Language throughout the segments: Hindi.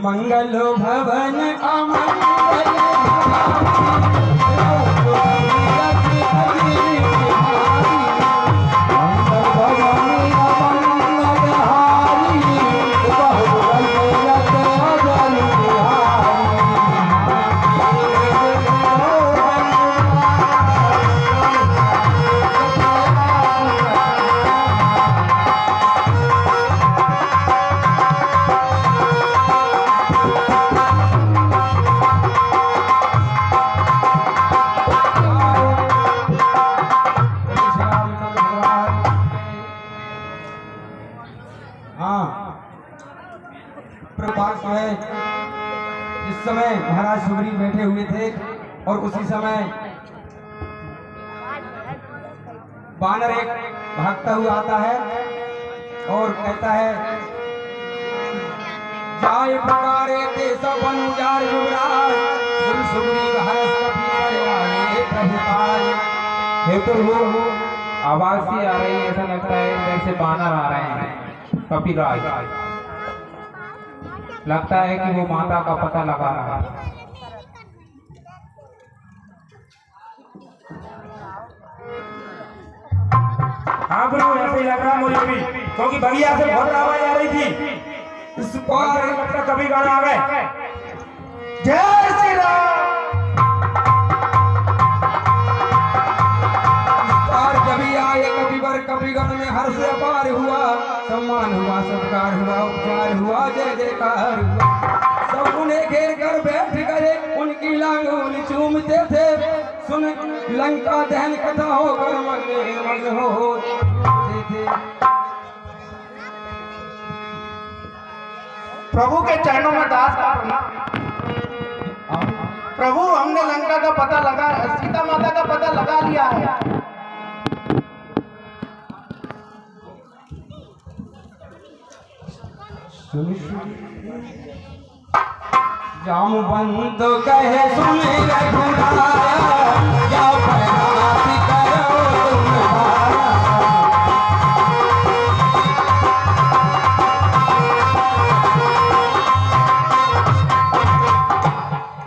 मंगल भवन अमंगल जिस समय महाराज सुग्रीव बैठे हुए थे और उसी समय वानर एक भागता हुआ आता है और कहता है जाय पुकारे ते सब अनुजार युवराज सुन सुग्रीव हर्ष कपि करे आए प्रभुपाल। हे प्रभु आवाज सी आ रही है, ऐसा लगता है जैसे वानर आ रहे हैं। कपिराज लगता है कि वो माता का पता लगा रहा है। हाँ गुरु, ऐसे ही लग रहा मुझे भी, क्योंकि बगिया से बहुत आवाज आ रही थी। इस पार लगता कभी गाना आ गए। जय श्री राम। कभी आए कपिवर कपिगण में हर्ष अपार हुआ, सम्मान हुआ, सत्कार हुआ, उपचार हुआ, जय जयकार हुआ। सब उन्हें घेर कर बैठ गए, उनकी लांगों चूमते थे। सुन लंका दहन कथा होकर मग्न होते थे। प्रभु के चरणों में दास का प्रणाम। प्रभु, हमने लंका का पता लगा, सीता माता का पता लगा लिया है। जामवंत कहे सुन रघुराया, या प्रणाम करो तुम्हारा।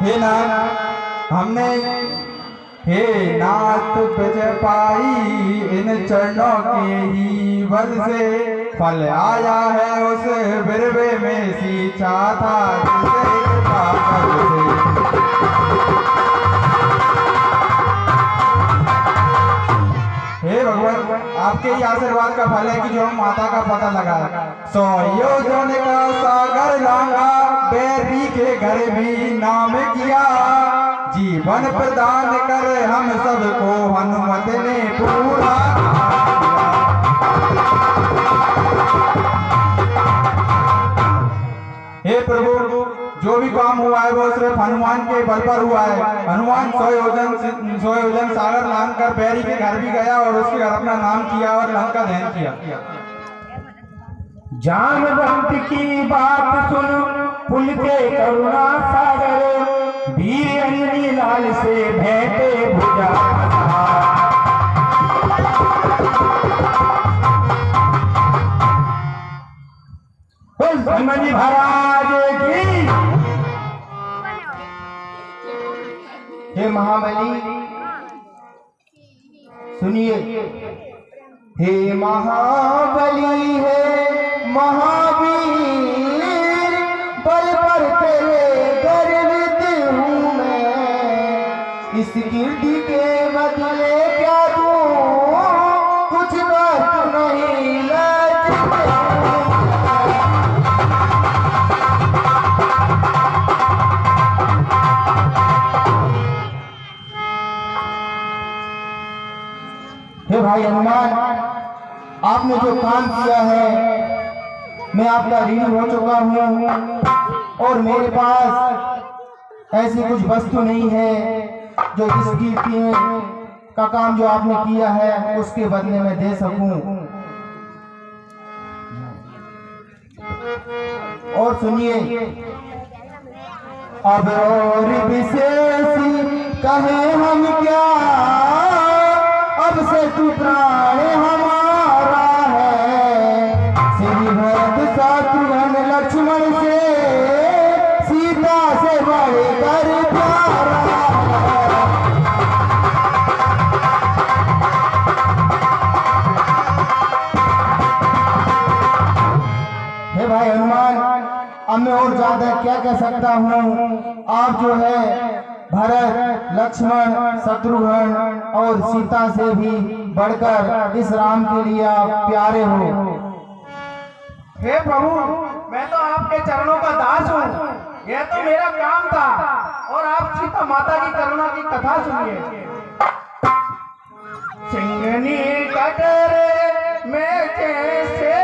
हे नाथ हमने, हे नाथ विजय पाई इन चरणों के ही बल से। फल आया है उस बिरवे में सींचा था जिसे कृपा कर से। हे भगवान, आपके ही आशीर्वाद का फल है कि जो हम माता का पता लगा। 100 योजन का सागर लांगा, बैरी के घर भी नाम किया। जीवन प्रदान कर हम सबको हनुमत ने पूरा। हे प्रभु, जो भी काम हुआ है वो सिर्फ हनुमान के बल पर हुआ है। हनुमान 100 योजन सागर लांघ कर बैरी के घर भी गया और उसके घर अपना नाम किया और लंका दहन किया। जामवंत की बात सुन पुल के करुणा सागर, वीर अंजनी लाल से भेंटे भुजा। हनुमान जी महाराज की। हे महाबली सुनिए, हे महाबली है महावीर, बल पर तेरे गर्वित हूँ मैं। इस कीर्ति के बदले क्या दूँ, कुछ बात नहीं लज्जित। हे भाई हनुमान, आपने जो काम किया है मैं आपका ऋणी हो चुका हूँ और मेरे पास ऐसी कुछ वस्तु नहीं है जो इस कीर्ति का काम जो आपने किया है उसके बदले में दे सकूं। और सुनिए, अब और विशेष कहे हम क्या, अब से तू प्राण हमारा है। श्री भरत शत्रुघ्न लक्ष्मण से भाई हनुमान, अब मैं और ज्यादा क्या कह सकता हूँ। आप जो है भरत, लक्ष्मण, शत्रुघ्न और सीता से भी बढ़कर इस राम के लिए आप प्यारे हो। हे प्रभु, मैं तो आपके चरणों का दास हूँ, यह तो मेरा काम था। और आप सीता माता की करुणा की कथा सुनिए। सिंगनी कटरे में जैसे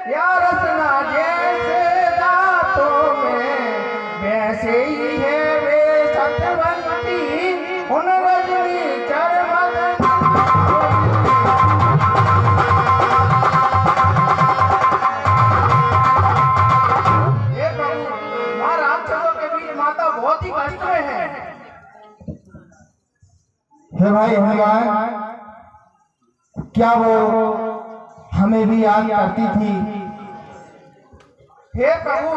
या रसना जैसे दांतों में, वैसे ही है वे सत्यवंती उन रजनी चरमल। बहुत ही कष्ट में है। हे भाई हनुमान, क्या वो हमें भी याद करती थी? हे प्रभु,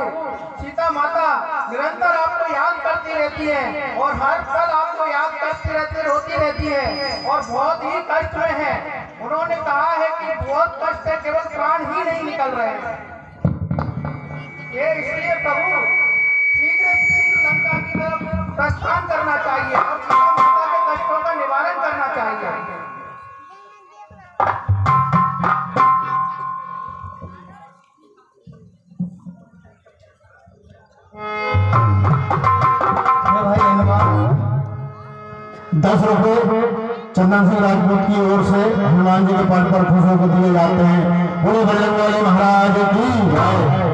सीता माता निरंतर आपको याद करती रहती है और हर पल आपको याद करती रहती, रोती रहती है और बहुत ही कष्ट में है। उन्होंने कहा है कि बहुत कष्ट है, केवल प्राण ही नहीं निकल रहे हैं। ये इसलिए प्रभु शीघ्र लंका की तरफ प्रस्थान करना चाहिए और सीता माता के कष्टों का निवारण करना चाहिए। भाई हनुमान, 10 रुपए चंदन सिंह राजपूत की ओर से हनुमान जी के पद पर खुशियों को दिए जाते हैं। बोले बजरंग वाले महाराज की जय।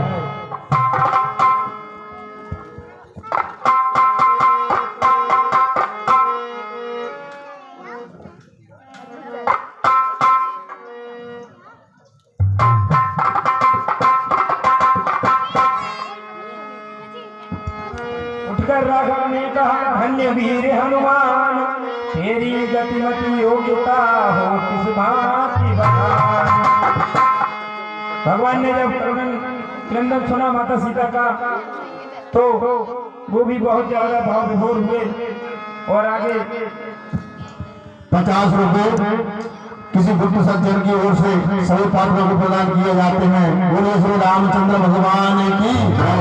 राघव ने कहा, धन्य वीर हनुमान, तेरी गतिमति योग्यता हो किस भांति बखान। भगवान ने जब क्रंदन सुना माता सीता का तो वो भी बहुत ज्यादा भाव विभोर हुए और आगे 50 रुपए किसी गुप्त सज्जन की ओर से सभी पात्रों को प्रदान किए जाते हैं। बोले श्री रामचंद्र भगवान की जय।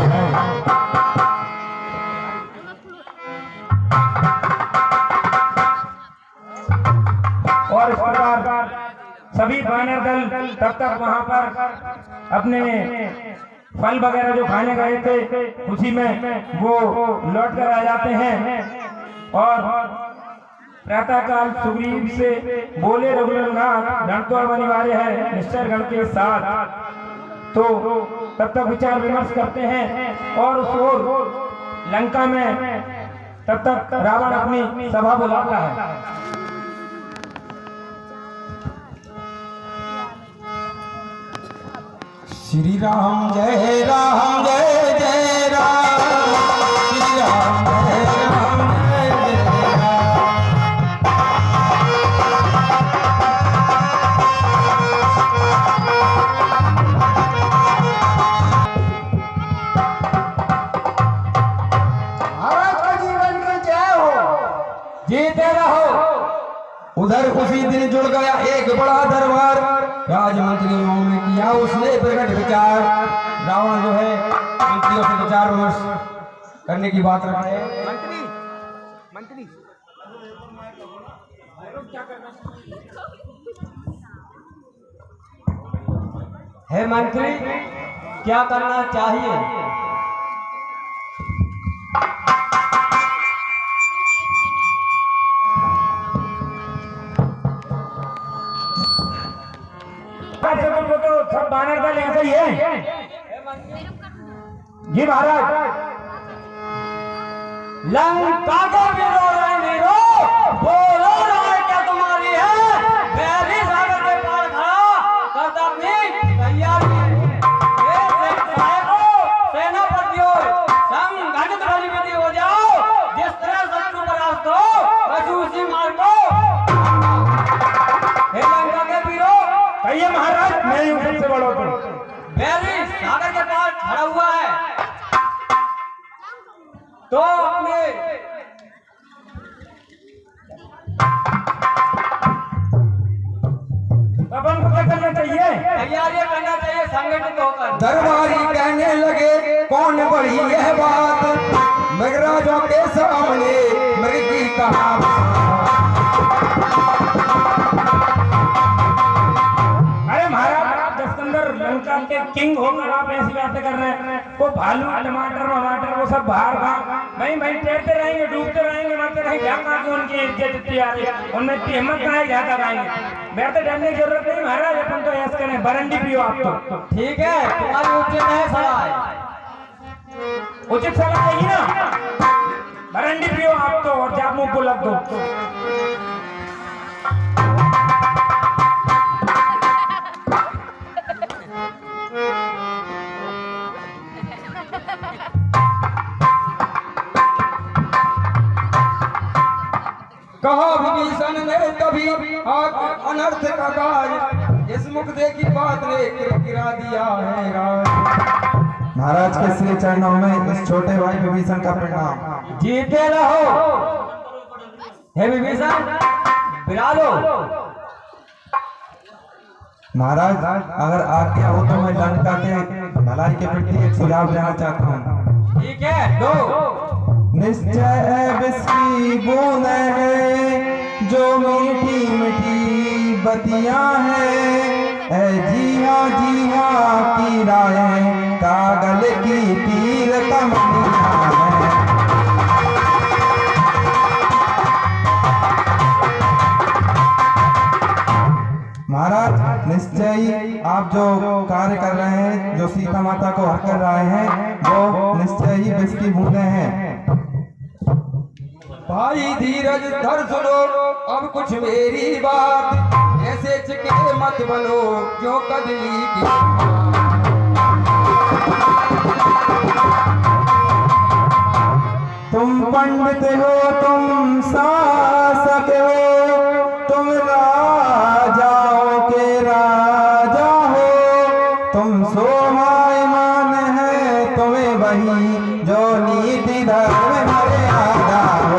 और इस प्रकार सभी वानर दल तब तक वहां पर अपने फल वगैरह जो खाने गए थे उसी में वो लौट कर आ जाते हैं। और प्रातःकाल सुग्रीव से बोले, रघुनाथ रण तो अब अनिवार्य है निश्चर गण के साथ। तो तब तक विचार विमर्श करते हैं और उस ओर लंका में तब तक रावण अपनी सभा बुलाता है। श्री राम जय राम जय जय राम, श्री राम जय राम जय जय राम। महाराज का जीवन की जय हो, जीते रहो। उधर उसी दिन जुड़ गया एक बड़ा दरबार, राजमंत्रियों में किया उसने प्रकट विचार। रावण जो है मंत्रियों से विचार विमर्श करने की बात रहा है। मंत्री हे मंत्री, क्या करना चाहिए? तो सब बानर दल ऐसा ही है जी महाराज। लंका के वीरो बोलो राय क्या तुम्हारी है? वैरी सागर के पार खड़ा कर अपनी तैयारी है। ये सेनापतियों संगठित बलिविधि हो जाओ, जिस तरह शत्रु परास्त हो पशु उसी मार्ग को। हे लंका के वीरो, कहिए महाराज, मैं ही सबसे बड़ा हूं। वैरी सागर के पार खड़ा हुआ है तो अपने अपन क्या करना चाहिए? तैयारी करना चाहिए संगठित होकर। दरबारी कहने लगे कौन बड़ी यह बात, मृगराजों के सामने मृगी कहा। अरे महाराज, आप दस्तंदर लंका के किंग होकर आप ऐसी बातें कर रहे हैं। वो भालू टमाटर वमाटर वो सब बाहर भाई तैरते रहेंगे, डूबते रहेंगे, मरते रहेंगे, क्या कहा कि उनकी इज्जत इतनी आ रही है, उनमें इतनी हिम्मत कहाँ है, क्या कराएंगे? बैठते डरने की जरूरत नहीं महाराज, अपन तो ऐसा करें, बरंडी पियो आप तो। ठीक है, तुम्हारी उचित है सलाह, उचित सलाह देगी ना, बरंडी पियो आप तो और जाप मुंह को लग दो। कहा विभीषण ने तभी अनर्थ का काज, इस मुख देखी बात ने गिरा दिया है राज। महाराज के श्री चरणों में इस छोटे भाई विभीषण का प्रणाम। जीते रहो हे विभीषण, बिरालो। महाराज अगर आज्ञा हो तो मैं लंका के भलाई के प्रति एक सुझाव देना चाहता हूँ। ठीक है, दो। निश्चय बिस्की बूंद है जो मीठी मीठी बतियां है, जी हाँ की राय कागल की तीर कमनियां है। महाराज निश्चय ही आप जो कार्य कर रहे हैं, जो सीता माता को हर कर रहे हैं, वो निश्चय ही बिस्की बूंदे हैं। भाई धीरज धर सुनो अब कुछ मेरी बात, ऐसे चिके मत बनो जो कदली की। तुम पंडित हो, तुम शासक हो, तुम राजाओं के राजा हो, तुम स्वाभिमान है तुम्हें वही जो नीति धर्म मर्यादा हो।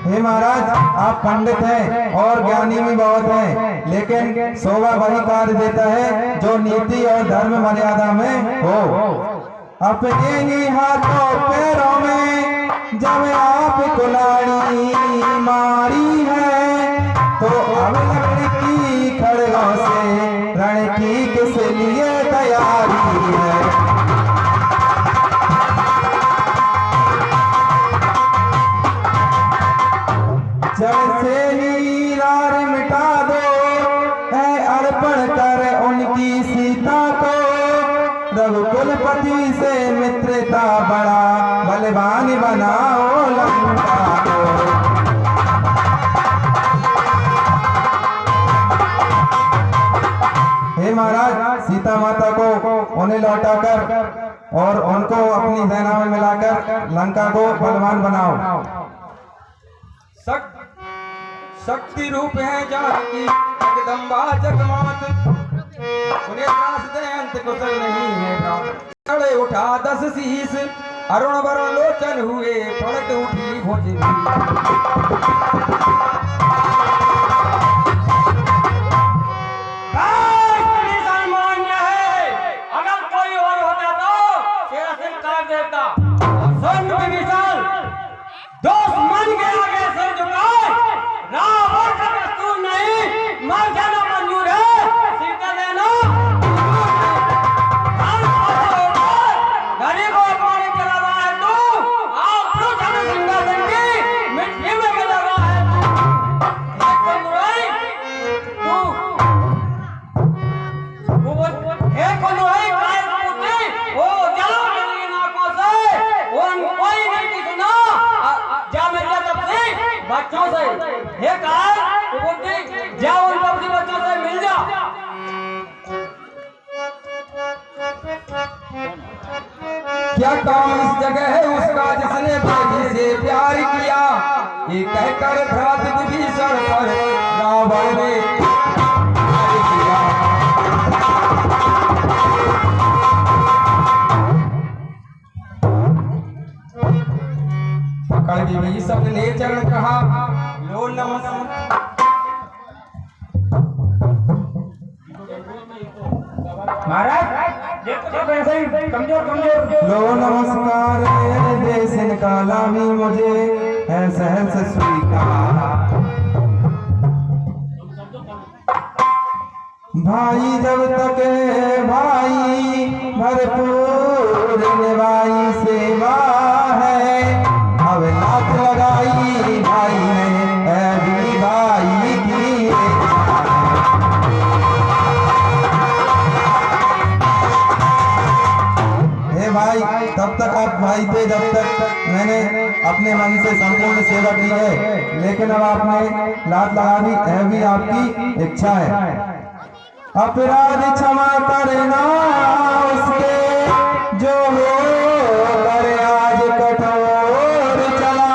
हे महाराज आप पंडित हैं और ज्ञानी भी बहुत हैं, लेकिन शोभा वही कार्य देता है जो नीति और धर्म मर्यादा में हो। अपने ही हाथों पैरों में जब आप कुल्हाड़ी मारी है, तो अब लकड़ी खड़गों से रण की किस लिए तैयारी है। जब से ही रार मिटा दो है अर्पण कर उनकी सीता को, रघुकुलपति से मित्रता बड़ा बलवान बनाओ लंका को। हे महाराज सीता माता को उन्हें लौटाकर और उनको अपनी सेना में मिलाकर लंका को बलवान बनाओ। शक्ति रूप है जानकी जगदम्बा जगमात, उन्हें त्रास दे अंत कुशल नहीं है प्राप्त। चढ़े उठा 10 शीस अरुण वरुण लोचन हुए, पलट उठी भोज मान्य है, अगर कोई और होता तो तेरा सिर काट देता। सुन विभीषण, दोस्त मन के आगे सिर झुकाए, रावण का दस्तूर नहीं, मर जाना मंजूर है, सीता देना घड़ी को अपमानित करा रहा है तू, आप तो जन सिंहासन की मिट्टी में मिला रहा है बच्चों से हे काल बुद्धि जाओ उन अपने बच्चों से मिल जा। क्या काम इस जगह है उसका जिसने बेटी से प्यार किया, ये कहकर भ्रात विभीषण पर रावण ने प्यार किया। पकड़ विभीषण ने चरण कहा, लो नमस्कार महाराज ये तो सब ऐसे ही कमजोर कमजोर। लो नमस्कार देश निकाला भी मुझे है सहस स्वीकार। भाई जब तक भाई भरपूर निभाई सेवा है, अब लात लगाई भाई ने अभी भाई की। हे भाई तब तक आप भाई थे जब तक मैंने अपने मन से संपूर्ण सेवा की है, लेकिन अब आपने लात लगा दी, यह भी आपकी इच्छा है। अपराध क्षमा करना उसके जो हो कर आज कठोर चला,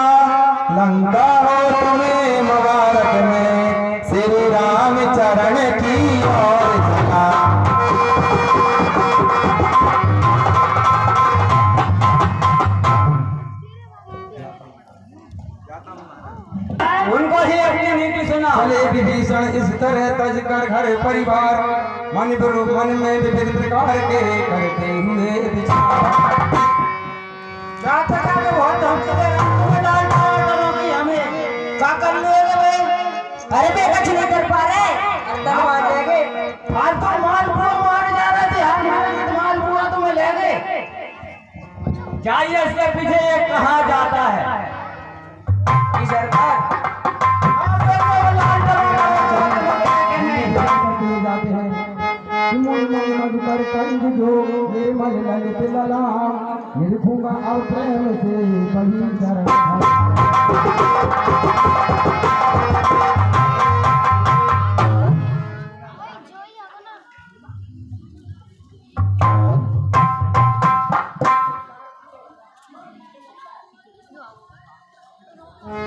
लंका हो तुम्हें मुबारक में श्री राम चरण की ओर चला। उनको ही अपनी नीति सुना। भले विभीषण इस तरह तज कर घर परिवार, मन में विविध प्रकार के करते हुए विचार। अरे बे कुछ नहीं कर पा रहे, फालतू मालपुआ मारे जा रहे थे, हम मालपुआ तुम्हें ले गए। जाइए इसके पीछे ये कहाँ जाता है सरकार।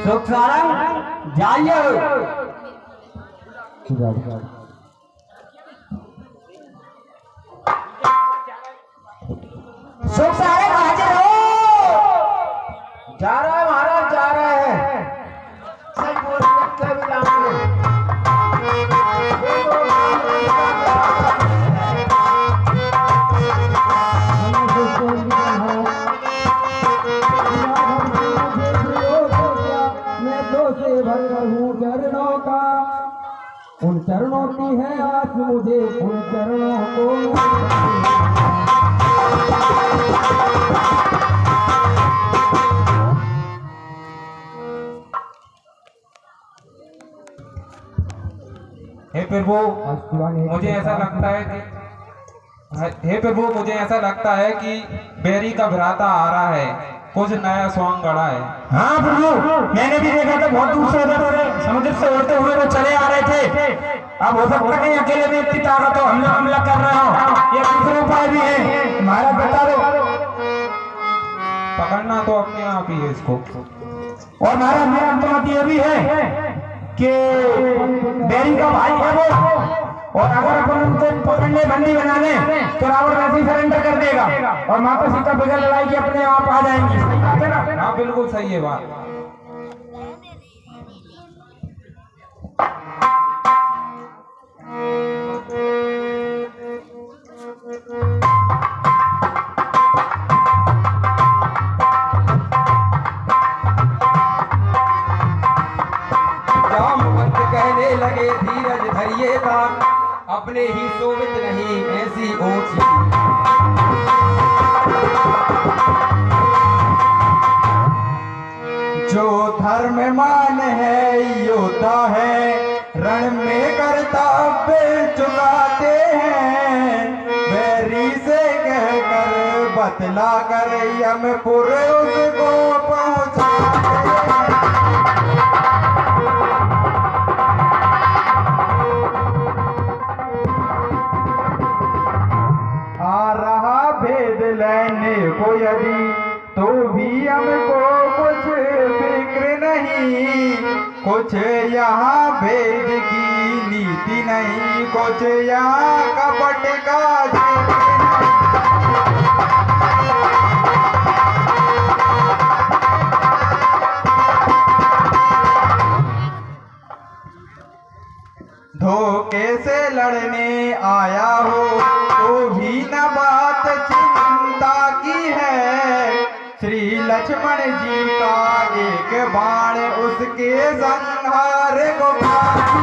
सुख सारंग जाइए। सुख सारंग हाजिर हो। जा रहा है महाराज, जा रहा है। सही बोल रहे भी मैं तो से भर हूँ चरणों का, उन चरणों की है आस मुझे, उन चरणों को हे प्रभु मुझे ऐसा लगता है कि हे प्रभु मुझे ऐसा लगता है कि बैरी का भ्राता आ रहा है, कुछ नया सॉन्ग गढ़ा है। हाँ प्रभु, मैंने भी देखा था, बहुत दूर से उधर समुद्र से उड़ते हुए वो चले आ रहे थे। अब हो सकता है अकेले में इतनी ताकत हो, हमला कर रहे हो, ये दूसरे उपाय भी है, महाराज बता दो। पकड़ना तो अपने आप ही है इसको। और महाराज मेरा बात ये भी है कि बैरी का भाई है वो, और अगर अपन उनको पकड़ने बंदी बना लें तो रावण वैसे ही सरेंडर कर देगा और माता सीता बगैर लड़ाई के अपने आप आ जाएंगी। सही बात है ना? हाँ बिल्कुल सही है बात। कहने लगे धीरज धरिए था, अपने ही शोभित नहीं ऐसी ओछी। जो धर्म मान है योद्धा है, रण में कर्तव्य चुकाते हैं, बैरी से कहकर बतला कर यमपुर उसको पहुंचाते हैं। लेने को यदि तो भी हमको कुछ फिक्र नहीं, कुछ यहाँ भेद की नीति नहीं, कुछ यहाँ कपट का जिक्र धोखे से लड़ने आया हो तो भी लक्ष्मण जी का एक बाण उसके संहार को काफी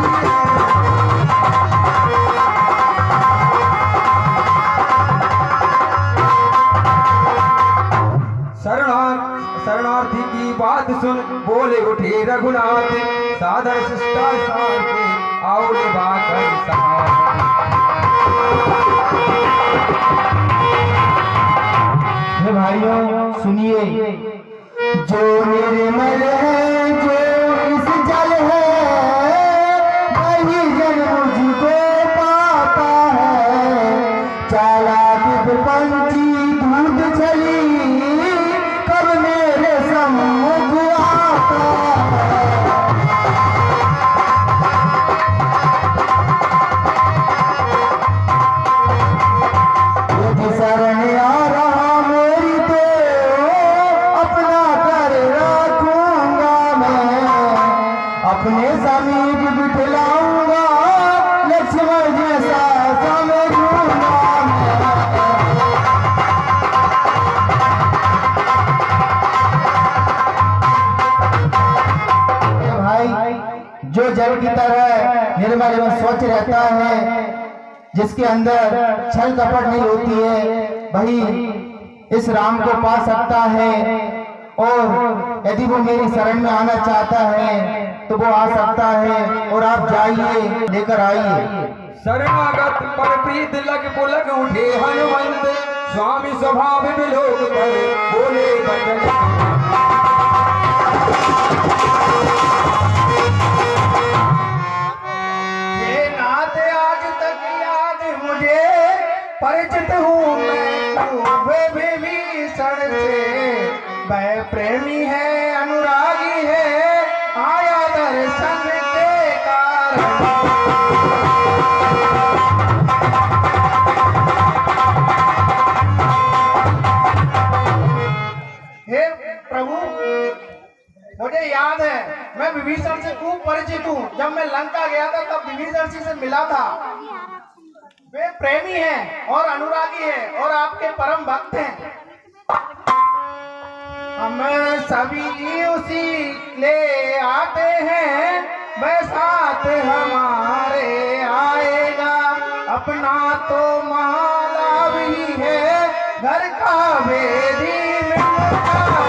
शरणार्थी की बात सुन बोले उठे रघुनाथ, साधन शिष्टाचार के आओ निभा कर साथ। हे भाइयों सुनिए, जो निर्मल है जो इस जल है वही जन मुझको पाता है। चालाक पंछी दूध चली कब मेरे सम्मुख आता है। यदि शरण आ रहा मेरी तो अपना कर रखूंगा मैं, अपने समीप बिठलाऊंगा लक्ष्मण जैसा समझूंगा मैं। भाई, जो जल की तरह निर्मल एवं स्वच्छ रहता है, जिसके अंदर छल कपट नहीं होती है, वही इस राम को पा सकता है। और यदि वो मेरी शरण में आना चाहता है तो वो आ सकता है। और आप जाइए, लेकर आइए। शरणागत पर प्रीत लग पुलक उठे हनुमंत, स्वामी स्वभाव विलोक पर बोले बचन। ये नाथ आज तक याद मुझे परिचित हूँ मैं विभीषण से। वह प्रेमी है अनुरागी है आया दर्शन के कारण। हे प्रभु, मुझे याद है मैं विभीषण से खूब परिचित हूँ। जब मैं लंका गया था तब विभीषण जी से मिला था। वे प्रेमी हैं और अनुरागी हैं और आपके परम भक्त हैं। हम सभी उसी ले आते हैं, वह साथ हमारे आएगा। अपना तो माला भी है, घर का वेदी मिल जाएगा।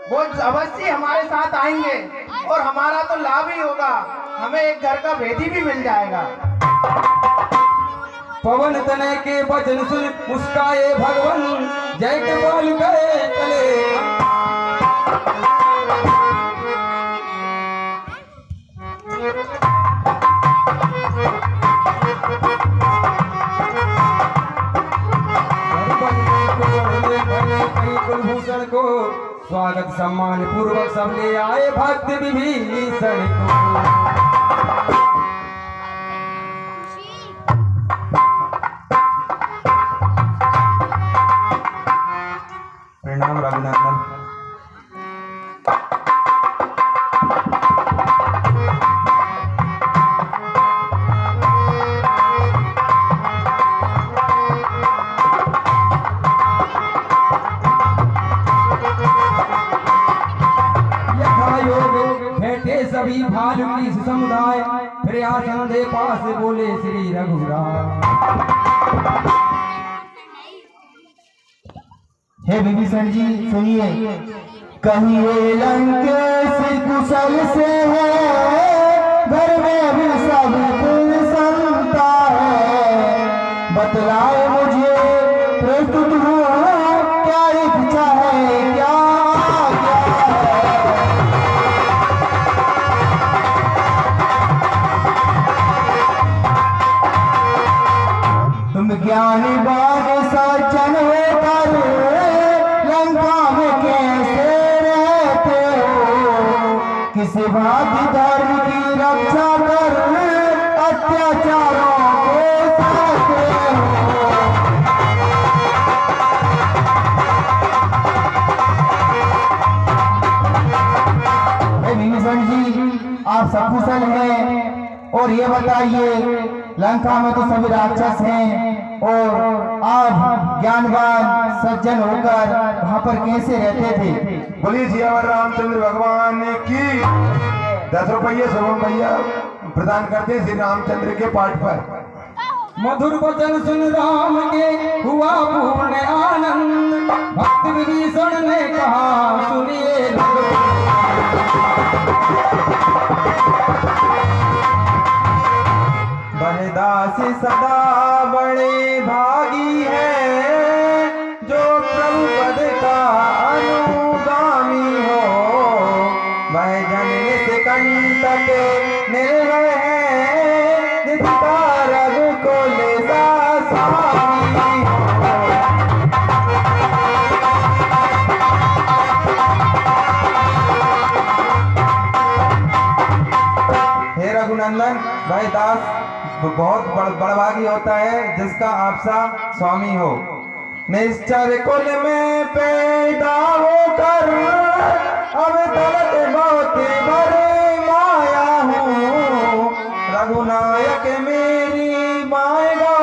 वो अवश्य हमारे साथ आएंगे और हमारा तो लाभ ही होगा। हमें एक घर का वेदी भी मिल जाएगा। पवन तनय के वचन सुन मुस्काए भगवन, जय के बोल गए चले। कुलभूषण को स्वागत सम्मान पूर्वक सब ले आए भक्त विभीषण को। प्रणाम रघुनंदन। सभी भालू की समुदाय फिर आसन दे पास बोले श्री रघुराय। हे विभीषण जी सुनिए, कहिए लंकेश कुशल से है, घर में भी सब कुल संता है। बतलाए मुझे प्रस्तुत हूँ, क्या इच्छा है क्या आज्ञा है। तुम ज्ञानी बाग सज्जन होकर लंका में कैसे रहते हो। किसी भांति धर्म की रक्षा कर अत्याचारों को सहते हो। विभीषण जी आप सकुशल हैं और ये बताइए, लंका में तो सभी राक्षस हैं और आप ज्ञानवान सज्जन होकर वहाँ पर कैसे रहते थे? बोलिए सियावर रामचंद्र भगवान की 10 रुपये शुभम भैया प्रदान करते श्री रामचंद्र के पाठ पर। मधुर वचन सुन राम के हुआ पूर्ण आनंद, भक्त विभीषण ने कहा सुनिए बहदास सदा बड़े भागी है, जो प्रभु पद का अनुगामी हो। वह जन निष्कंटक निर्भय है, जिसका रघुकुल सा स्वामी हो। हे रघुनंदन, भाई दास बहुत बड़भागी होता है जिसका आपसा स्वामी हो। निश्चर कुल में पैदा होकर अब तलक बहुत बड़े माया हूँ। रघुनायक मेरी माय गो,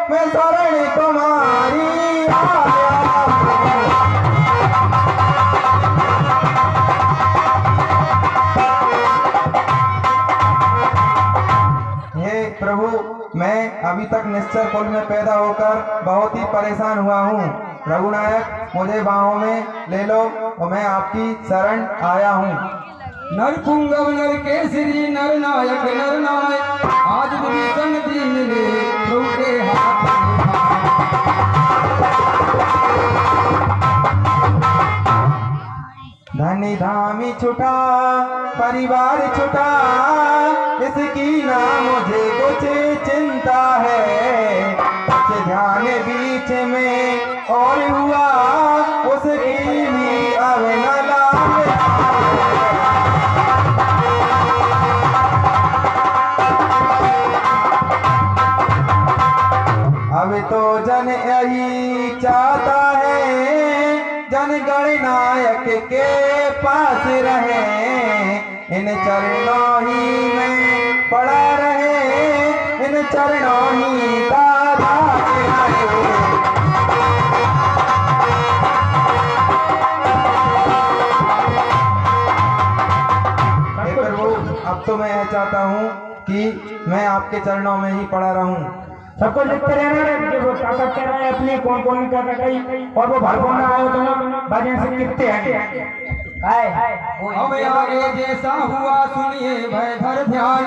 मैं शरण तुम्हारी आया हूँ। हे प्रभु, मैं अभी तक निश्चर कुल में पैदा होकर बहुत ही परेशान हुआ हूँ। रघुनायक मुझे बाहों में ले लो और मैं आपकी शरण आया हूँ। नरपुंगव नर केसरी नर नायक नर नायक, आज विभीषण दीन ले प्रभु के हाथ में। धनी धामी छुटा परिवार छुटा, इसकी ना मुझे कुछ चिंता है। कुछ ध्यान बीच में और हुआ, उसकी भी अब न लाभ। अब तो जन यही चाहता है, जन गणनायक के पास रहे। इन चरणों ही में पड़ा रहे, इन चरणों ही का दास रहे। हे प्रभु, अब तो मैं यह चाहता हूँ कि मैं आपके चरणों में ही पड़ा रहूं। सबको लिखते रहना कि वो क्या कह रहा है अपनी, कौन कौन क्या कही, और वो भगवान ना आयो तो बाजन से कितने हैं। अब आगे जैसा हुआ सुनिए भय धर ध्यान,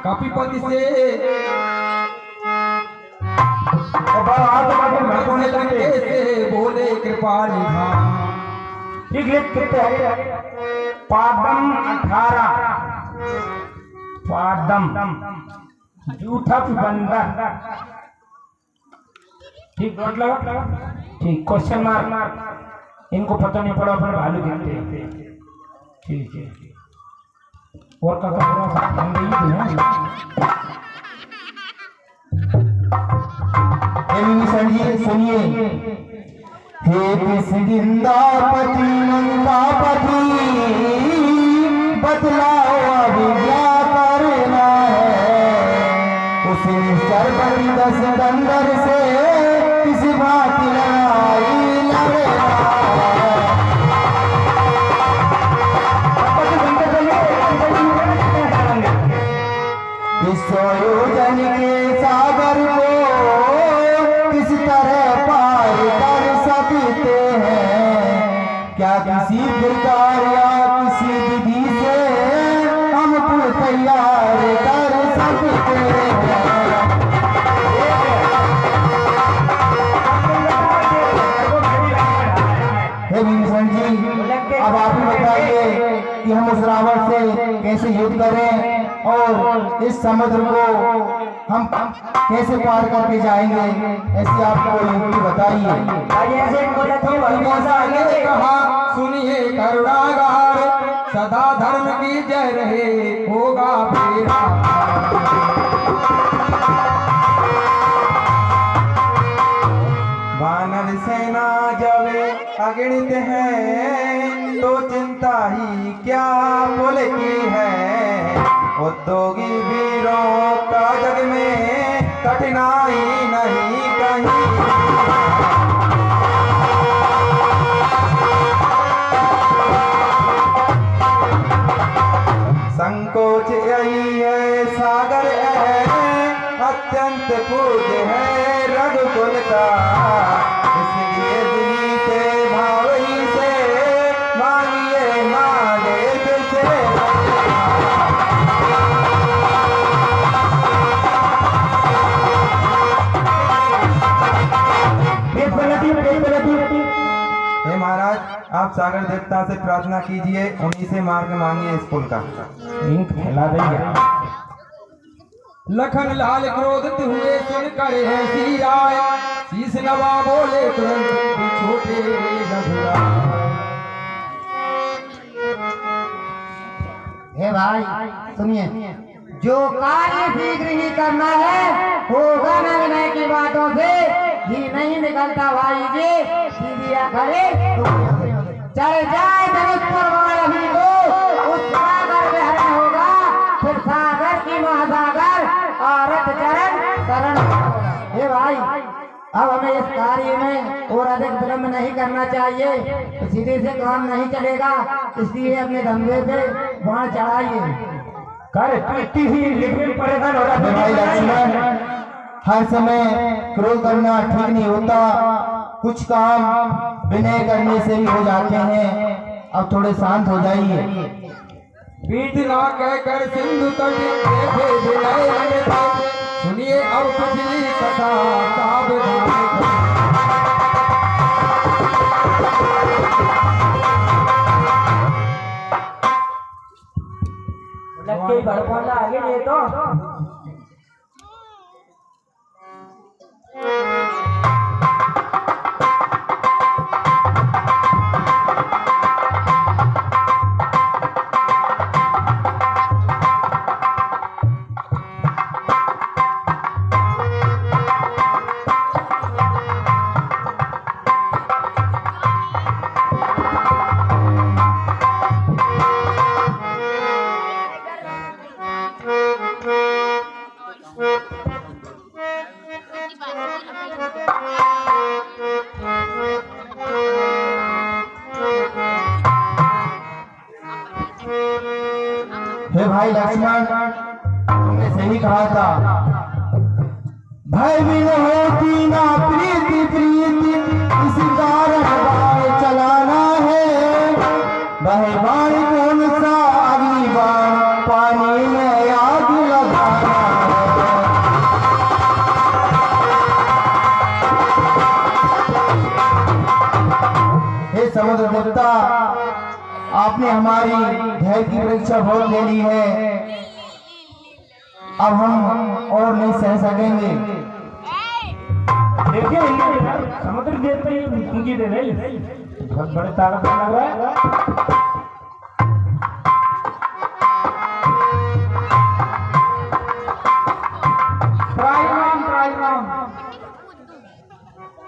कपिपति से भगवान लंके से बोले कृपाल निधान। ठीक लिखते हैं पादम 18, पादम जूठा बंदर, ठीक मतलब ठीक क्वेश्चन मार्क, इनको पता नहीं पड़ा अपने भालू कहते हैं। ठीक है, और का सुनिए। हे पिसिंदापति मंदापति, बतलाओ अब क्या करना है। उस निश्चर पति दस दंडर से किसी बात लड़ाई लड़ना है। इस योजन के सागर को किस तरह पार कर सकते हैं। क्या किसी प्रकार या किसी विधि से हम पुल तैयार कर सकते हैं। हे विभीषण जी, अब आप ही बताइए कि हम उस रावण से कैसे युद्ध करें और इस समुद्र को हम कैसे पार करके जाएंगे। ऐसी आपको युक्ति बताइए। ने कहा सुनिए करुणागार, सदा धर्म की जय रहे होगा फेरा। वानर सेना जब अगणित है, तो चिंता ही क्या पुल की है। उद्योगी वीरों का जग में कठिनाई नहीं कहीं। संकोच यही है सागर है, अत्यंत पूज्य है रघुकुल का, इसलिए दिली से भावई से मांगिए महादेव से। हे महाराज, आप सागर देवता से प्रार्थना कीजिए, उन्हीं से मार्ग मांगिए इस पुल का। इंक फैला देंगे। लखन लाल क्रोधित हुए सुनकर है सिराय, शीश नवा बोले तुरंत छोटे रघुराय। हे भाई सुनिए, जो कार्य शीघ्र ही करना है होगा न विनय की बातों से ही नहीं निकलता भाई जी। सीधिया करे चढ़ जाए धनुष पर वाण अभी तो उस सागर में हरण होगा, फिर सागर की महासागर आरत चरण शरण होगा। हे भाई, अब हमें इस कार्य में और अधिक विलम्ब नहीं करना चाहिए, तो सीधे से काम नहीं चलेगा, इसलिए अपने धंधे पे बाण चढ़ाइए। परेशान हो रहा हे भाई लक्ष्मण, हर समय क्रोध करना ठीक नहीं होता, कुछ काम विनय करने से भी हो जाते हैं। अब थोड़े शांत हो जाइए। बीत ना कहकर सिंधु तट देखे विनय रंगे, सुनिए अब पिछली कथा सावधान। लक्के भड़कोला आगे ये तो हे भाई लक्ष्मण, तुमने सही कहा था, भय बिन होती ना प्रीति प्रीति, इसी कारण बाण चलाना है। वह बाण कौन सा अग्नि बाण, पानी में आग लगाना है। हे समुद्र देवता, आपने हमारी धैर्य की परीक्षा बहुत ले ली है, अब हम और नहीं सह सकेंगे। देखिए समुद्र देवता ही उनकी दे रही, बहुत बड़े ताकत लग रहा है।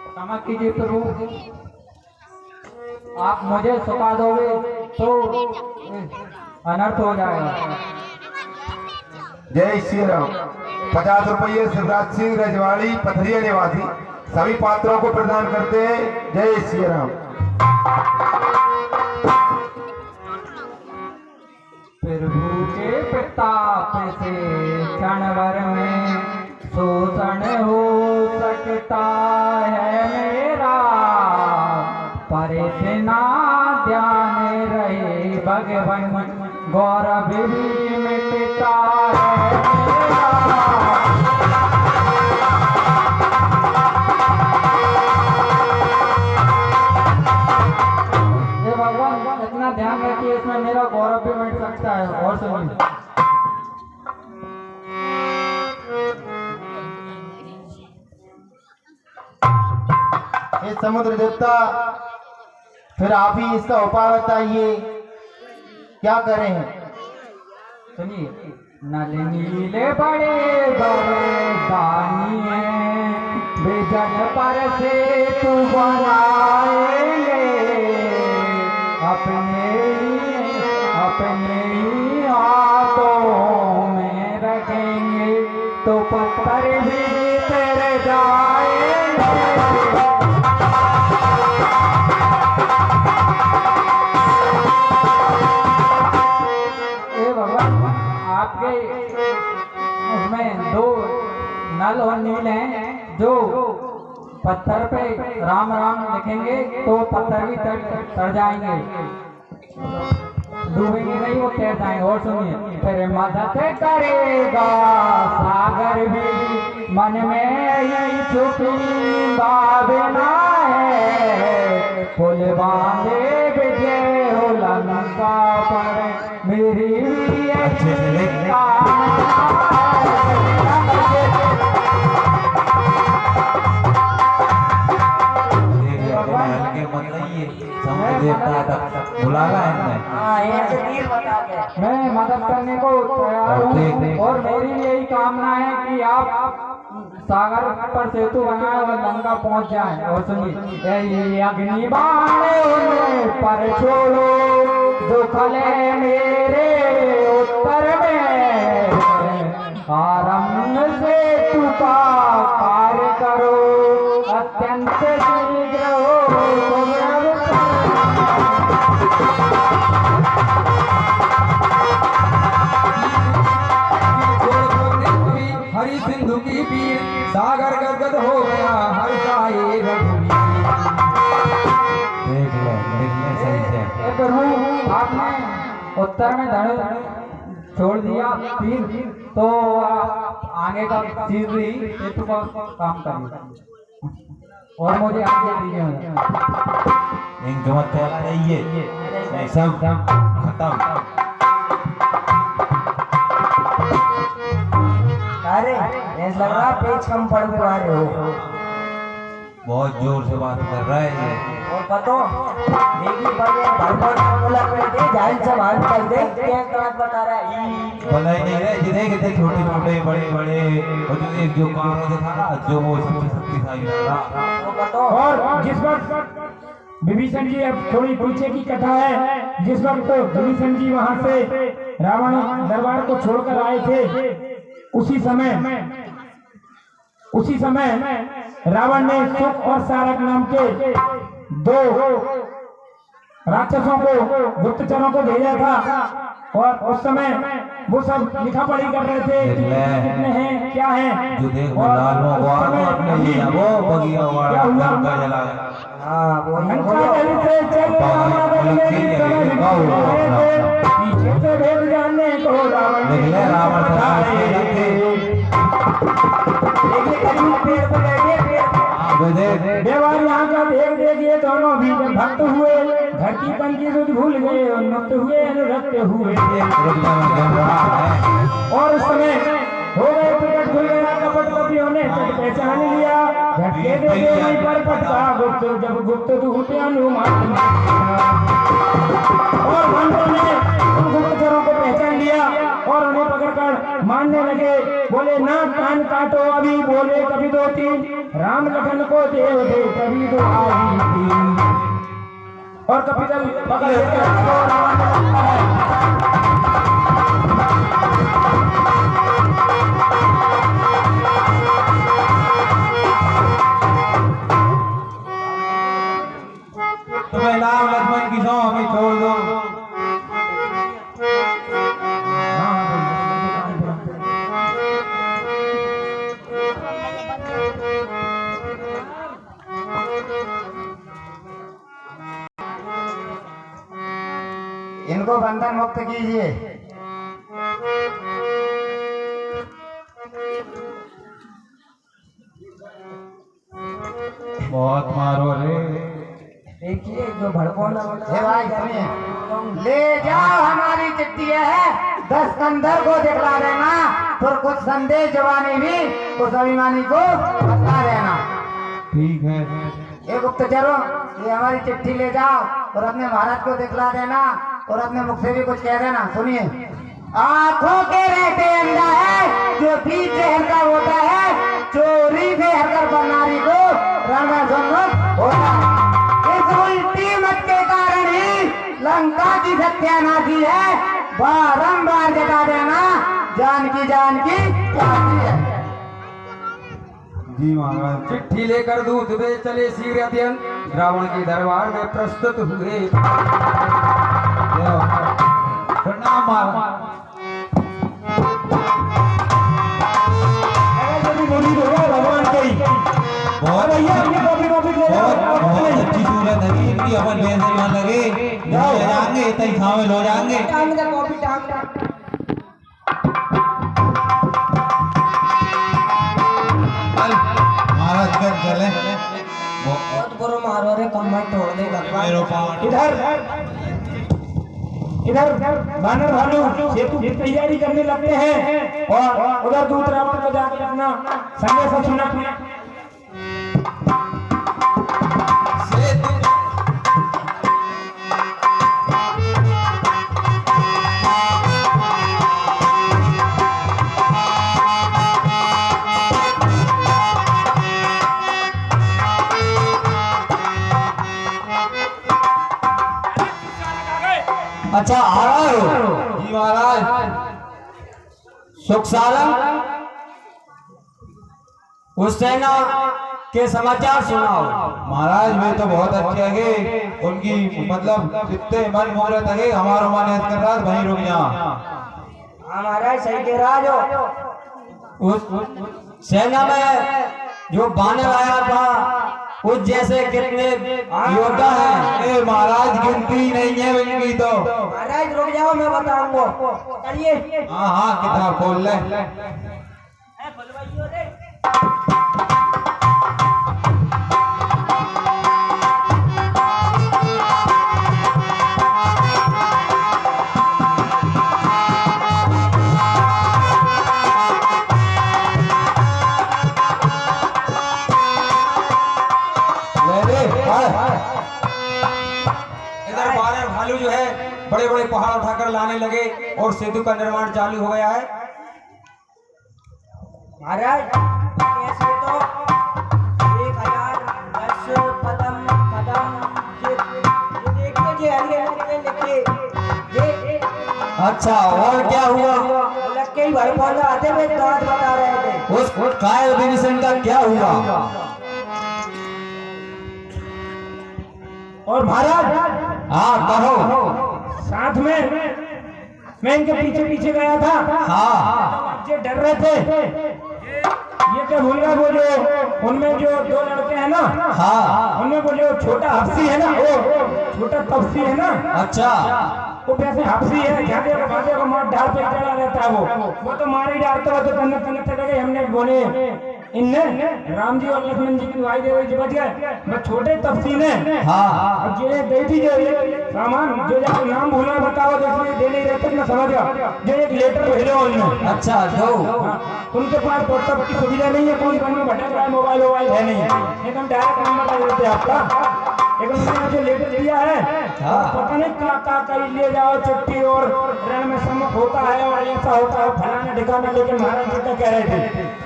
क्षमा कीजिए प्रभु, आप मुझे सुखा दोगे तो अनर्थ हो जाएगा। जय श्री राम। 50 रुपये शिवराज सिंह रजवाड़ी पथरिया निवासी सभी पात्रों को प्रदान करते हैं। जय श्री राम। प्रभु के प्रताप से क्षण भर में शोषण हो सकता है मेरा, परे से ना ध्यान रहे भगवन गौरव भी मिटता है मेरा। ये भगवान इतना ध्यान रखिए, इसमें मेरा गौरव भी मिट सकता है। और सुनिए, हे समुद्र देवता, फिर आप ही इसका उपाय बताइए, क्या करें? सुनिए, नल नीले बड़े बड़े दानी हैं, बेजन पर से तू बनाएंगे, अपने ही हाथों तो पत्थर भी तेरे जाएंगे। ए भगवान, आपके उसमें दो नल और नील हैं, जो पत्थर पे राम राम लिखेंगे तो पत्थर भी तर जाएंगे, डूबेंगे नहीं, वो तैर जाएंगे। और सुनिए, फिर मदद करेगा सागर भी मन में यही छुपी भावना है, पुल बांधे विजय हो लंका पर मेरी अच्छे से लिख मैं मदद करने को तैयार हूँ, और मेरी यही कामना है कि आप सागर पर सेतु बनाए और लंका पहुँच जाए। और सुनिए, ये अग्नि बाण पर छोड़ो जो खले मेरे उत्तर में, आरंभ से तू का कार्य करो अत्यंत शीघ्र हो हरि सिंधु की पीर सागर गदगद हो गया हर साए रघुवीर। प्रभु, आपने उत्तर में धनुष छोड़ दिया तीर, तो आगे का सीधी सेतु का काम करिए और मुझे आगे दीजिए। सब खत्म। अरे ऐसा लग रहा पेज कम पड़ रहे हो। बहुत जोर से बात कर रहा है ये। और पतो देखी बोला जाहिल सवाल कर दे क्या बात बता रहा है। भला ही नहीं है जिन्हें कहते छोटे छोटे बड़े बड़े, और जो एक जो काम होता था ना, जो वो सबसे शक्तिशाली था। और जिस वक्त विभीषण जी, अब थोड़ी पीछे की कथा है, जिस वक्त विभीषण जी वहां से रावण दरबार को छोड़कर आए थे, उसी समय रावण ने सुख और सारक नाम के दो राक्षसों को, गुप्तचरों को भेजा था, और उस समय वो सब लिखा पढ़ी कर रहे थे कि कितने हैं क्या हैं। जो देख वो लालवा वो अपने लिए वो बगिया वाला लंका जला है। पीछे से भेज जाने को रावण देवार यहाँ का देख देखिए, दोनों भी भक्त हुए, धरतीपन की सुध भूल गए और मुक्त हुए अनुरक्त हुए। और उस समय हो गए प्रकट, खुल गया कपट, कपियों ने चट पहचान लिया, झटके दे वहीं पर पटका गुप्त, जब गुप्त दूत अनुमान, और मंत्रों ने उन गुप्तचरों को पहचान लिया और उन्हें पकड़कर मारने लगे। बोले ना कान काटो अभी, बोले कभी दो तीन, राम लखन को देव दे कभी दो आई तीन, और कपितल पकड़ लेकर तुम्हें राम लक्ष्मण की सौ हमें छोड़ दो। इनको बंधन मुक्त कीजिए। बहुत मारो रे। देखिए जो भड़कोना भाई सुनिए, ले जाओ हमारी चिट्ठी है, 10 कंधर को दिखला देना, फिर कुछ संदेश जवानी भी उस अभिमानी को बता देना। ठीक है। ये गुप्तचरों, ये हमारी चिट्ठी ले जाओ और अपने महाराज को दिखला देना, और अपने मुख से भी कुछ कह देना। सुनिए, आंखों के रहते अंधा है, जो बीच हल्का होता है, चोरी से हरकर पर नारी को रण सम्मुख होता है। इस उल्टी मत के कारण ही लंका की सत्यानाशी है, बारंबार जता देना, जानकी जानकी जानकी है। जी महाराज। चिट्ठी लेकर दूत वे चले शीघ्र रावण के दरबार में प्रस्तुत हुए। प्रणाम महाराज। भगवान के ही बहुत अच्छी सूरत है इनकी, अपन बेइज्जती लगे हो जाएंगे तई शामिल हो जाएंगे। महाराज कर चले बहुत बुरा मारो रे, कमर तोड़ देगा। इधर बानर भालू सेतु की तैयारी करने लगते हैं और उधर दूत रावण को जाकर अपना संदेश सुनाते हैं। अच्छा आ रहे हो जी महाराज। सुख सारंग उस सेना के समाचार सुनाओ। महाराज वे तो बहुत अच्छे है, उनकी मतलब जितने मन मुहूर्त है हमारा मन कर रहा वहीं रुक जा। हमारा सही के राज हो। उस सेना में जो बानर आया था उस जैसे कितने योद्धा हैं? महाराज गिनती नहीं है इनकी तो। महाराज रुक जाओ, मैं बताऊंगा। चलिए। हाँ हाँ किताब खोल ले। इधर बानर भालू जो है बड़े बड़े पहाड़ उठाकर लाने लगे और सेतु का निर्माण चालू हो गया है। महाराज ऐसे तो 1010 कदम ये देखिए जी, हल्के हल्के लिखे ये। अच्छा और क्या हुआ? लग के ही भाई बोला आते हुए तो आज बता रहे थे। उस कायल विभीषण का क्या हुआ? और महाराज हाँ कहो। साथ में मैं इनके पीछे पीछे गया था। हाँ ये डर रहे थे। ये क्या भूल गया, वो जो उनमें जो 2 लड़के हैं ना, हाँ उनमें वो जो छोटा हफ्सी है ना, वो छोटा तफ्सी है ना, अच्छा वो वैसे हफ्सी है, झाड़े का भाजे का मार ढाल पे चढ़ा रहता है। वो तो मार ही डालता है, तो तन्ने तन्ने लगे। हमने बोले इनने राम जी और लक्ष्मण जी की दुआई दे रही बच गए। मैं छोटे तफ्सी ने हाँ अब ये गई थी जो ये सामान जो जाकर नाम भूलना बताओ, देखिए दे नहीं रहते मैं समझ गया। जो एक लेटर भेजो उन्होंने, अच्छा दो। उनके पास व्हाट्सएप की सुविधा नहीं है, कोई बन में भटक रहा है, मोबाइल है नहीं, एकदम डायरेक्ट नंबर दे देते आपका। लेकिन उन्होंने जो लेटर दिया है पता नहीं क्या ले जाओ चिट्ठी और रण में सम्मुख होता है और ऐसा होता है फलाना ठिकाना। लेकिन महाराज जी क्या कह रहे थे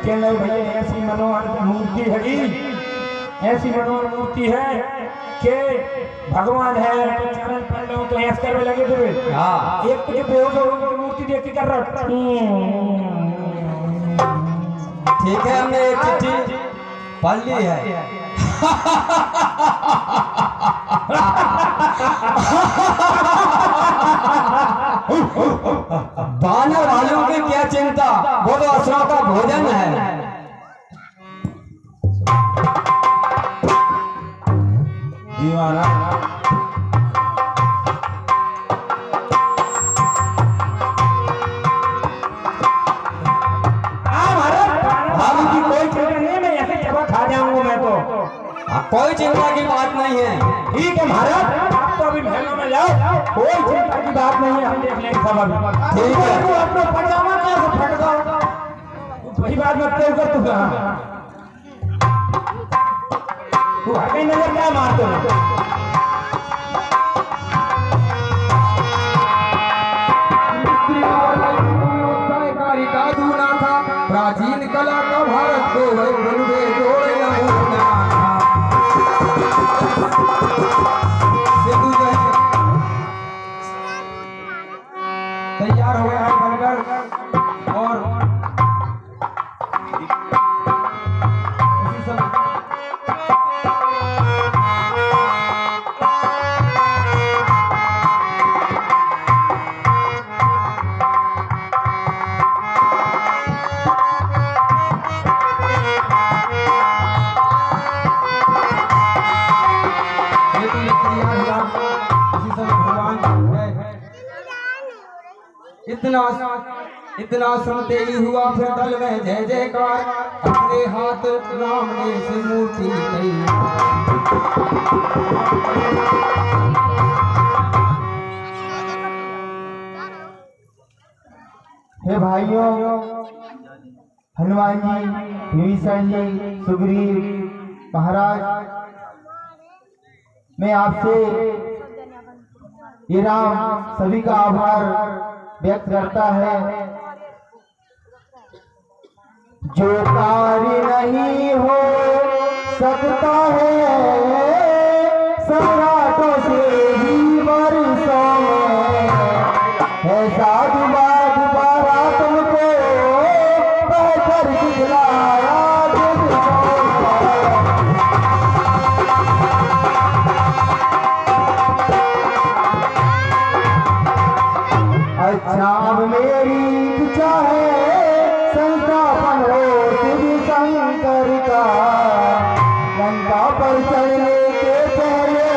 कि नहीं भैया ऐसी मनोहर मूर्ति है, ऐसी मनोहर मूर्ति है कि भगवान है तो चरण पढ़ लो तो ऐसे करने लगे थे। हाँ एक कुछ बेहोश हो गई मूर्ति देख के कर रहा। ठीक है, हमने एक चिट्ठी पढ़ ली है। बानर भालू की क्या चिंता, वो तो असुरों का भोजन है। जी महाराज। भालू की कोई चिंता नहीं, मैं ऐसे चबा खा जाऊंगा मैं तो। कोई चिंता की बात नहीं है। ठीक है महाराज, आप तो अभी महलों में जाओ, कोई चिंता की बात नहीं है, हम देख लेंगे सब अभी। ठीक है। तू अपना पजामा कैसे फट गया, वही बात मत कर तू। तू हर कहीं नजर क्या मारते हो? प्राचीन कला का भारत को बनवे जोड़े नमूना। सेतु जो है तैयार हो गया है बनकर और इतना सुनते ही हुआ फिर दल में जय जयकार, अपने हाथ राम ने से मूर्ति हे भाइयों, हनुमान जी, विभीषण जी, सुग्रीव महाराज, मैं आपसे ये राम सभी का आभार व्यक्त करता है। जो कार्य नहीं हो सकता है सम्राटों से ही वर्षों में, है साधुवाद द्वारा तुमको कहकर दिखलाया अच्छा अब मेरी इच्छा है संस्थापन हो तुझ शंकर का, लंका पर चढ़ने के पहले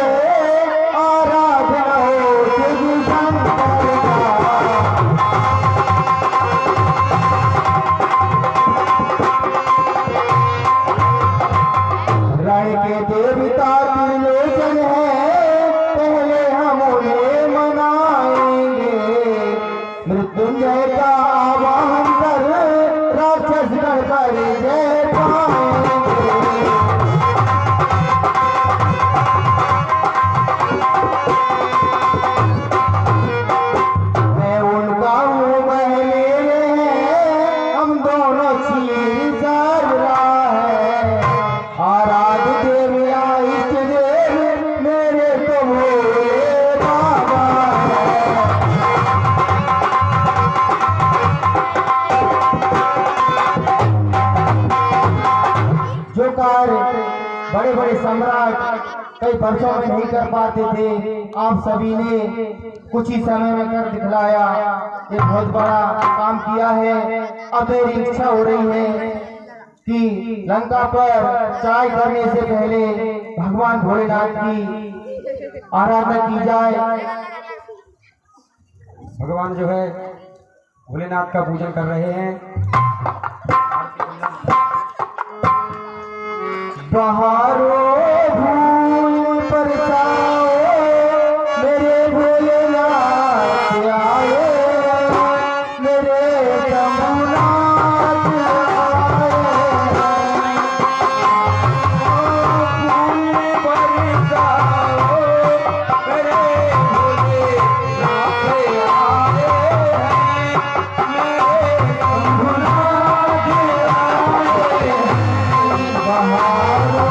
आराधना हो तुझ शंकर का। रण के देवता त्रिलोचन है, पहले हम उन्हें मनाएंगे, मृत्युंजय का आवाहन कर राक्षस गण पर जय पाएंगे। मैं उनका हूँ वह मेरे हैं, हम दोनों चीर चल रहा है, आराध देव या इष्ट देव मेरे तो भोले बाबा है। जो कार्य बड़े बड़े सम्राट कई वर्षों में नहीं कर पाते थे, आप सभी ने कुछ ही समय में कर दिखलाया। ये बहुत बड़ा काम किया है। अब मेरी इच्छा हो रही है कि लंका पर चढ़ाई करने से पहले भगवान भोलेनाथ की आराधना की जाए। भगवान जो है भोलेनाथ का पूजन कर रहे हैं। बहारो भूल पर छाओ मेरे भोलेनाथ आए, मेरे शंभुनाथ आए। भूल पर छाओ मेरे भोलेनाथ आए, मेरे शंभुनाथ आए। बहारो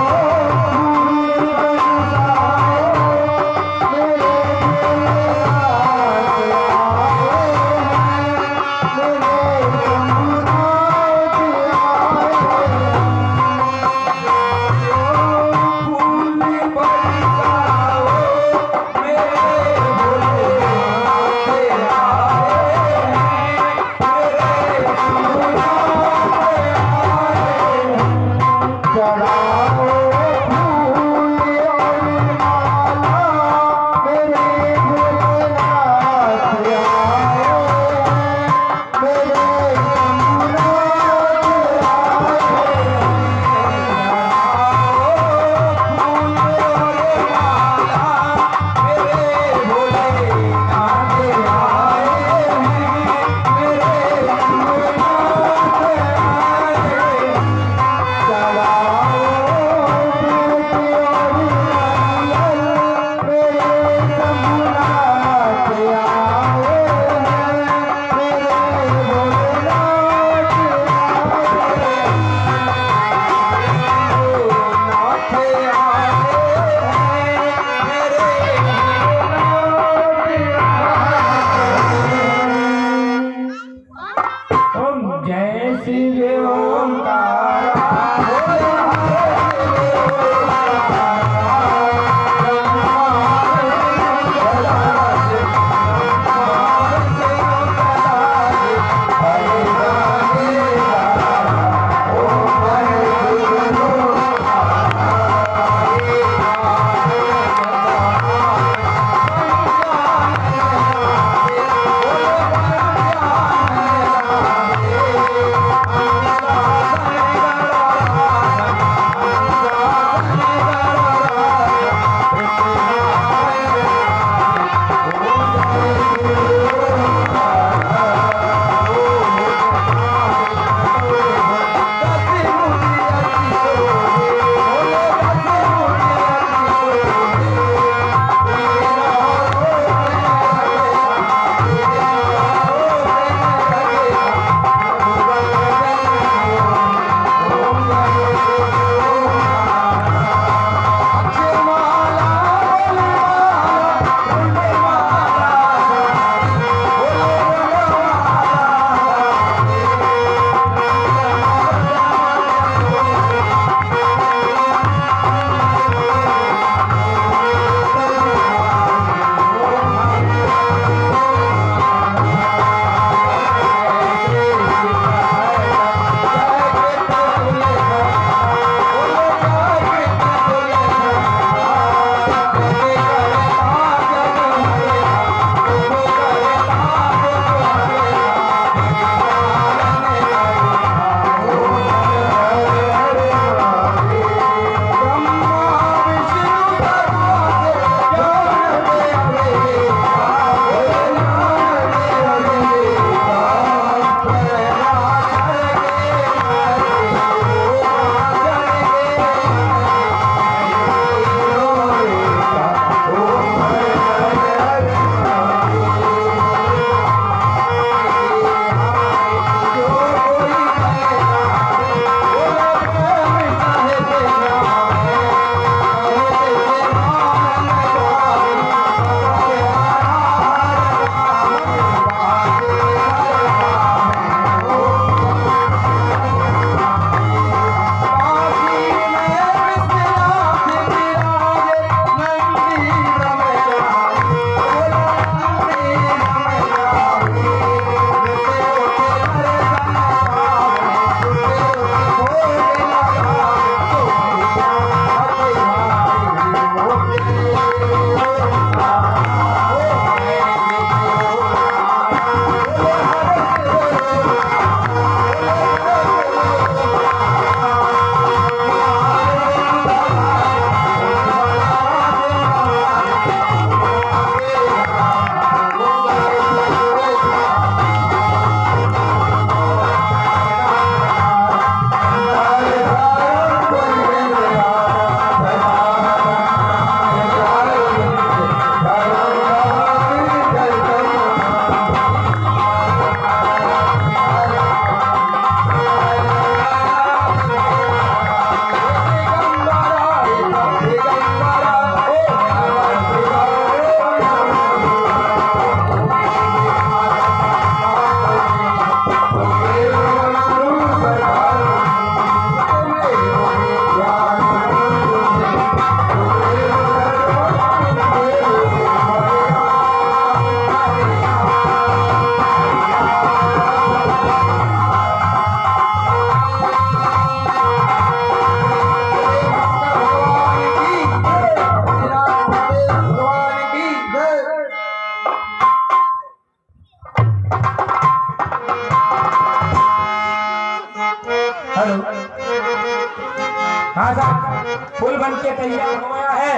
महासा फूल बन के तैयार हो गया है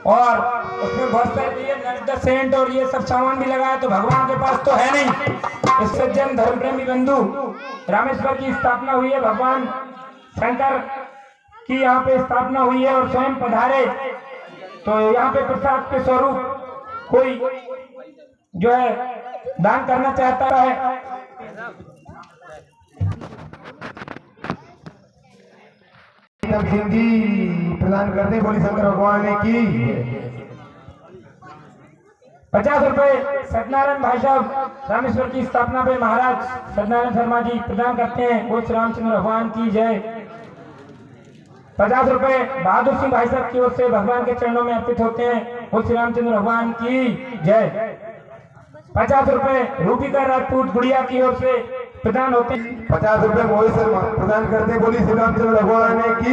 और उसमें बहुत सारे ये नर्द सेंट और ये सब सामान भी लगाया, तो भगवान के पास तो है नहीं। इस सज्जन धर्म प्रेमी बंधु रामेश्वर की स्थापना हुई है, भगवान शंकर की यहाँ पे स्थापना हुई है और स्वयं पधारे, तो यहाँ पे प्रसाद के स्वरूप कोई जो है दान करना चाहता है। जी प्रदान करते बोली शंकर भगवान ने की 50 रुपए सत्यनारायण भाई साहब रामेश्वर की स्थापना पे महाराज सत्यनारायण शर्मा जी प्रदान करते हैं। बोल श्री रामचंद्र भगवान की जय। 50 रुपए बहादुर सिंह भाई साहब की ओर से भगवान के चरणों में अर्पित होते हैं। बोल श्री रामचंद्र भगवान की जय। 50 रुपए रूपीकर राजपूत गुड़िया की ओर से प्रदान होते हैं। 50 रुपए मोहित शर्मा प्रदान करते बोली श्री रामचंद्र भगवान ने की।